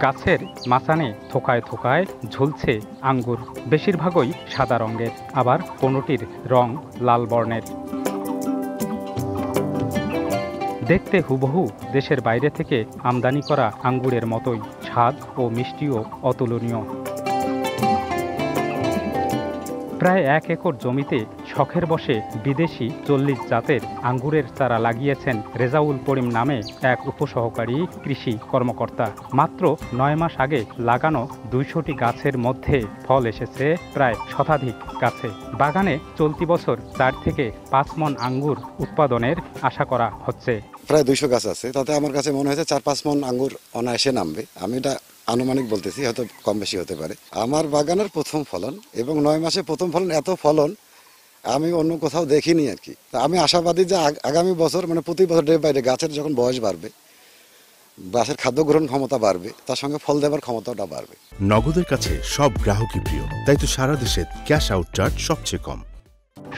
গাছের মাচানে থোকায় থোকায় ঝুলছে আঙ্গুর। বেশিরভাগই সাদা রঙের, আবার কোনোটির রং লাল বর্ণের। দেখতে হুবহু দেশের বাইরে থেকে আমদানি করা আঙ্গুরের মতোই, স্বাদ ও মিষ্টিও অতুলনীয়। প্রায় 1 একর জমিতে শখের বশে বিদেশি 40 জাতের আঙ্গুরের চারা লাগিয়েছেন রেজাউল করিম নামে এক উপসহকারী কৃষি কর্মকর্তা। মাত্র 9 মাস আগে লাগানো 200টি গাছের মধ্যে ফল এসেছে প্রায় শতাধিক গাছে। বাগানে চলতি বছর 4 থেকে 5 মণ আঙ্গুর উৎপাদনের আশা করা হচ্ছে। প্রায় 200 গাছ আছে, তাতে আমার কাছে মনে হয়েছে 4-5 মণ আঙ্গুর অনায়াসে নামবে। আমি এটা আনুমানিক বলতেছি, হয়তো কম বেশি হতে পারে। আমার বাগানের প্রথম ফলন এবং 9 মাসে প্রথম ফলন, এত ফলন আমি অন্য কোথাও দেখিনি আর কি। আমি আশাবাদী যে আগামী বছর, মানে প্রতি বছর ডে বাই ডে গাছের যখন বয়স বাড়বে, গাছের খাদ্য গ্রহণ ক্ষমতা বাড়বে, তার সঙ্গে ফল দেবার ক্ষমতাটা বাড়বে। নগদের কাছে সব গ্রাহকই প্রিয়, তাই তো সারা দেশে ক্যাশ আউট চার্জ সবচেয়ে কম।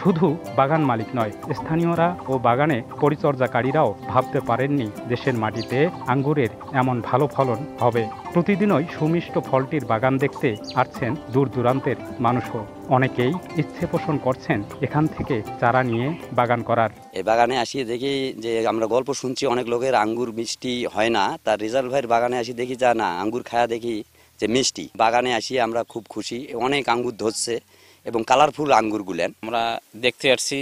শুধু বাগান মালিক নয়, স্থানীয়রা ও বাগানে পরিচর্যাকারীরাও ভাবতে পারেননি দেশের মাটিতে আঙ্গুরের এমন ভালো ফলন হবে। প্রতিদিনই সুমিষ্ট ফলটির বাগান দেখতে আসছেন দূর দূরান্তের মানুষও। অনেকেই ইচ্ছে পোষণ করছেন এখান থেকে চারা নিয়ে বাগান করার। এই বাগানে আসি দেখি যে আমরা গল্প শুনছি অনেক লোকের আঙ্গুর মিষ্টি হয় না, তার রেজাল্ট ভাইয়ের বাগানে আসি দেখি যা না, আঙ্গুর খায়া দেখি যে মিষ্টি। বাগানে আসি আমরা খুব খুশি, অনেক আঙ্গুর ধরছে এবং কালারফুল আঙ্গুর গুলেন। আমরা দেখতে আসছি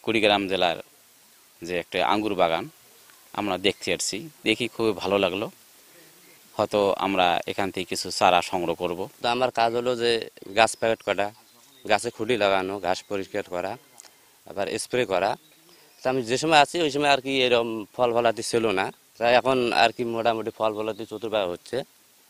কুড়িগ্রাম জেলার যে একটা আঙ্গুর বাগান আমরা দেখতে আসছি, দেখি খুবই ভালো লাগলো। হয়তো আমরা এখান থেকে কিছু চারা সংগ্রহ করব। তো আমার কাজ হলো যে গাছ প্যাকেট করা, গাছে খুঁটি লাগানো, ঘাস পরিষ্কার করা, আবার স্প্রে করা। তো আমি যে সময় আছি ওই সময় আর কি এরকম ফল ফলাতে ছিল না, তাই এখন আর কি মোটামুটি ফল ফলাতে চতুর্ভাবে হচ্ছে।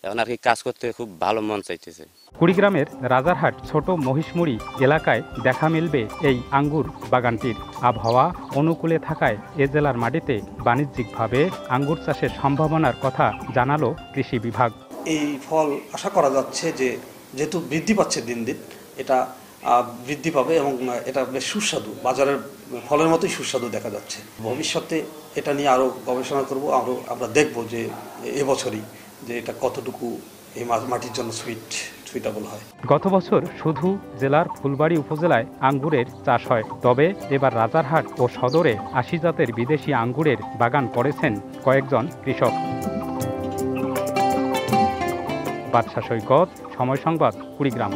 এখন আর কি কাজ করতে খুব ভালো মন চাইতেছে। কুড়িগ্রামের রাজারহাট ছোট মহিষমুড়ি এলাকায় দেখা মিলবে এই আঙ্গুর বাগানটির। আবহাওয়া অনুকূলে থাকায় এ জেলার মাটিতে বাণিজ্যিকভাবে আঙ্গুর চাষের সম্ভাবনার কথা জানালো কৃষি বিভাগ। এই ফল আশা করা যাচ্ছে যে যেহেতু বৃদ্ধি পাচ্ছে দিন দিন, এটা বৃদ্ধি পাবে এবং এটা বেশ সুস্বাদু, বাজারের ফলের মতোই সুস্বাদু দেখা যাচ্ছে। ভবিষ্যতে এটা নিয়ে আরও গবেষণা করব, আমরা দেখব যে এবছরই যে এটা কতটুকু এই মাটির জন্য সুইটেবল হয়। গত বছর শুধু জেলার ফুলবাড়ী উপজেলায় আঙ্গুরের চাষ হয়, তবে এবার রাজারহাট ও সদরে 80 জাতের বিদেশি আঙ্গুরের বাগান করেছেন কয়েকজন কৃষক। বাদশা সৈকত, সময় সংবাদ, কুড়িগ্রাম।